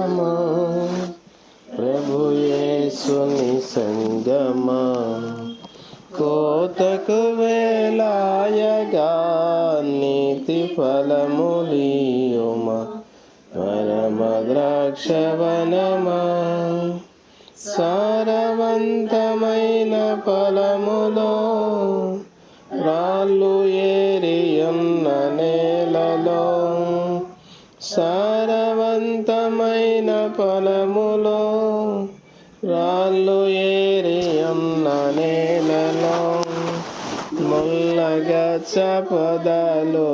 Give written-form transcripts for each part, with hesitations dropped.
ఫలమా ప్రభు యేసుని సంగమా కోతకు వేలాయగా నీతి ఫలములియుమా పరమ ద్రాక్షవనమా సారవంతమైన ఫలములో రాళ్ళు ఏరియున్న నేలలో సారవంతమైన ఫలములో రాళ్ళు ఏరియున్న నేలలో ముల్లగచ్చ పొదలు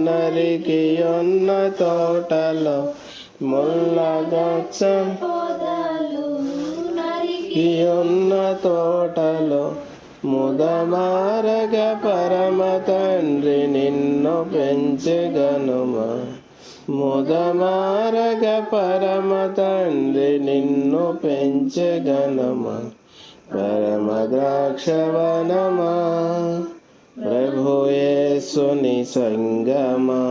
నరికియున్న తోటలో ముల్లగచ్చ ఉన్న తోటలో ముదమారగ పరమ తండ్రి నిన్ను పెంచగనుమా ముదమారగ పరమ తండ్రి నిన్ను పెంచగనుమా పరమ ద్రాక్షవనమా ప్రభు యేసుని సంగమా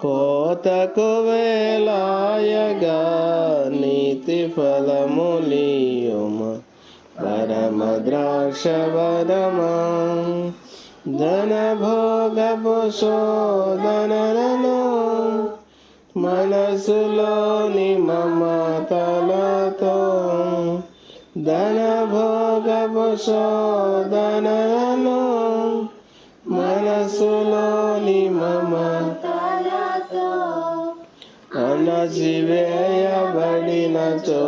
కోతకు వేలాయగా నీతి ఫలములియుమా పరమ ద్రాక్షవనమా ధనభోగపు శోధనలలో మనసులోని మమతలతో ధనభోగపు శోధనలలో మనసులోని మమతలతో అణచివేయబడినచో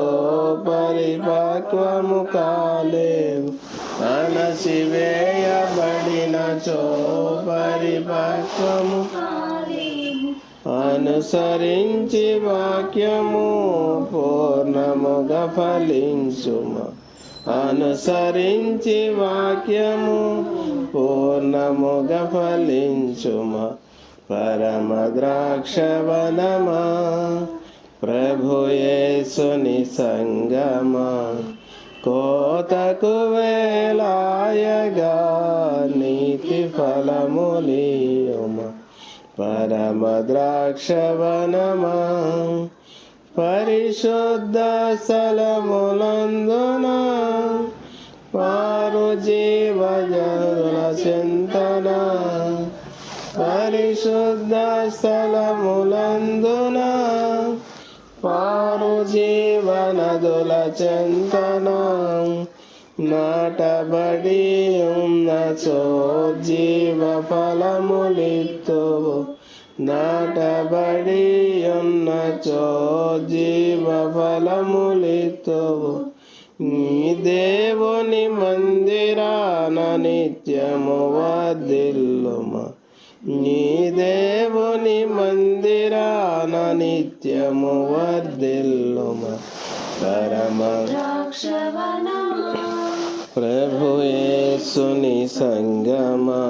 పరిపక్వము కాలేవు అణచివేయబడినచో పరిపక్వము అనుసరించి వాక్యము పూర్ణముగా ఫలించుమా అనుసరించి వాక్యము పూర్ణముగా ఫలించుమా పరమ ద్రాక్షవనమా ప్రభు యేసుని సంగమా కోతకు వేలాయగా నీతి ఫలములియుమా పరమ ద్రాక్షవనమా పరిశుద్ధ స్థలములందున వారు జీవజనుల చింతన పరిశుద్ధ స్థలములందున వారు జీవనదుల చింతన నాటబడి ఉన్నచో జీవ ఫలములిత్తువు నాటబడి ఉన్నచో జీవ ఫలములిత్తువు నీ దేవుని మందిరాన నిత్యము వర్ధిల్లుమా నీ దేవుని మందిరాన నిత్యము వర్ధిల్లుమా పరమ ప్రభు యేసుని సంగమా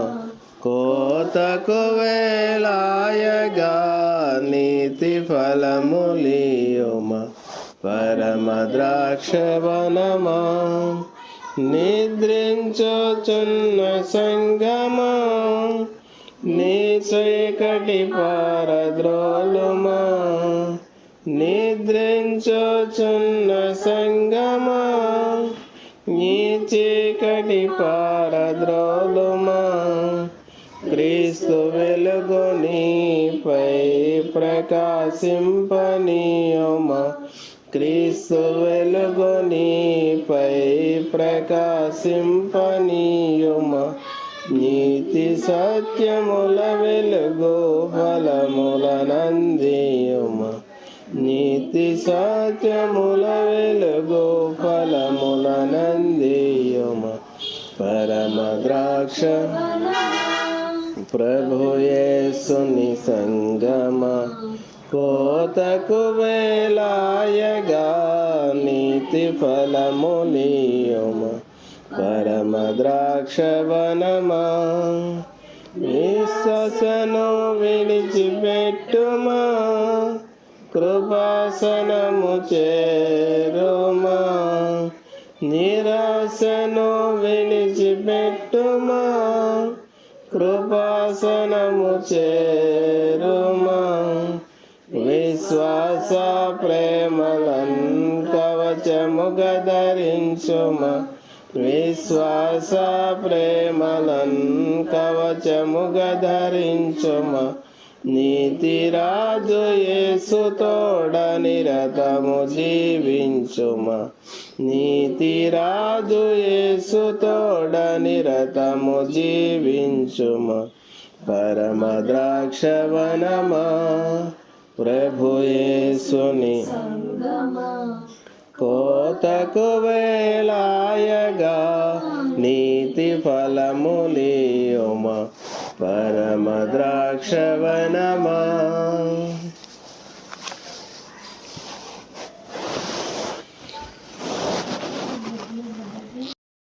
కోతకు వేలాయగా నీతి ఫలములియుమా పరమ ద్రాక్షవనమా నిద్రించుచున్న సంగమా నీ చీకటి పారద్రోలుమా నిద్రించుచున్న సంగమా నీ చీకటి పారద్రోలుమా క్రీస్తు వెలుగు నీపై ప్రకాశింపనీయుమా క్రీస్తు వెలుగు నీపై ప్రకాశింపనీయుమా నీతి సత్యముల వెలుగు ఫలములనందియుమా నీతి సత్యముల వెలుగు ఫలములనందియుమా పరమ ద్రాక్ష ప్రభు యేసుని సంగమా కోతకు వేలాయగా నీతి ఫలములియుమా పరమ ద్రాక్షవనమా విశ్వసను విడిచిపెట్టుమా కృపాసనము చేరుమా నిరాశను విడిచిపెట్టుమా కృపాసనము చేరుమా విశ్వాస ప్రేమలన్ కవచముగా ధరించుమా విశ్వాస ప్రేమలన్ కవచముగా ధరించుమా నీతిరాజు యేసు తోడ నిరతము జీవించుమా నీతిరాజు యేసు తోడ నిరతము జీవించుమా పరమ ద్రాక్షవనమా ప్రభు యేసుని కోతకు వేలాయగా నీతి ఫలములియుమా పరమ ద్రాక్షవనమా.